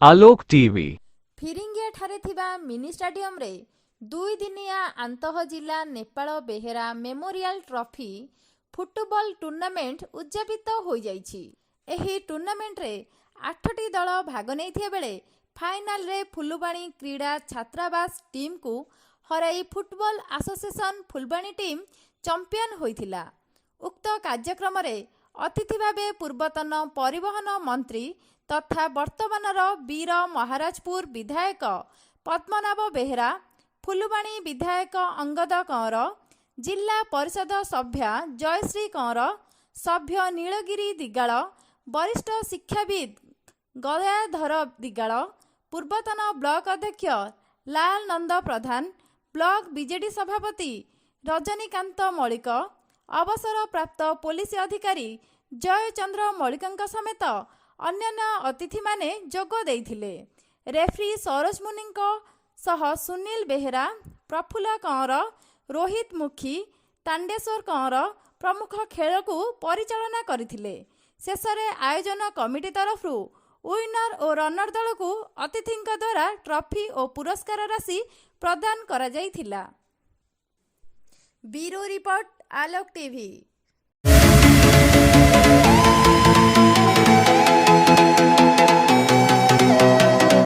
आलोक TV फिरिंगिया ठारे थिबा mini stadium रे 2 दिनिया आंतः जिला Nepal Behera memorial trophy football tournament उद्यापित हो जाइछि। एही टूर्नामेंट रे 8टी दल भाग नैथिया बेले फाइनल रे फुलबाणी क्रीड़ा छात्रावास टीम को हराई football association Phulbani team champion होइथिला। उक्त कार्यक्रम रे अतिथि भावे पूर्वतन परिवहन मंत्री तथा वर्तमानर वीर महाराजपुर विधायक पद्मनाभ बेहेरा, फुलबाणी विधायक अंगद कंवर, जिला परिषद सभ्या जयश्री कंवर, सभ्य नीलगिरी दिगाल, वरिष्ठ शिक्षाविद गयाधर दिगाल, पूर्वतन ब्लॉक अध्यक्ष लाल नंद प्रधान, ब्लॉक बीजेडी सभापति रजनीकांत मलिक, अवसरप्राप्त पुलिस अधिकारी जयचंद्र मलिक समेत अन्यान्य अतिथि माने जोग देइथिले। रेफ्री सरोज मुनि सह सुनील बेहेरा, प्रफुल्ल कंवर, रोहित मुखी, तांडेश्वर कंवर प्रमुख खेल को परिचालना करथिले। शेषरे आयोजन कमिटी तरफ विनर और रनर दल को अतिथि द्वारा ट्रॉफी और पुरस्कार राशि प्रदान करा जाइथिला। ब्यूरो रिपोर्ट आलोक टीवी।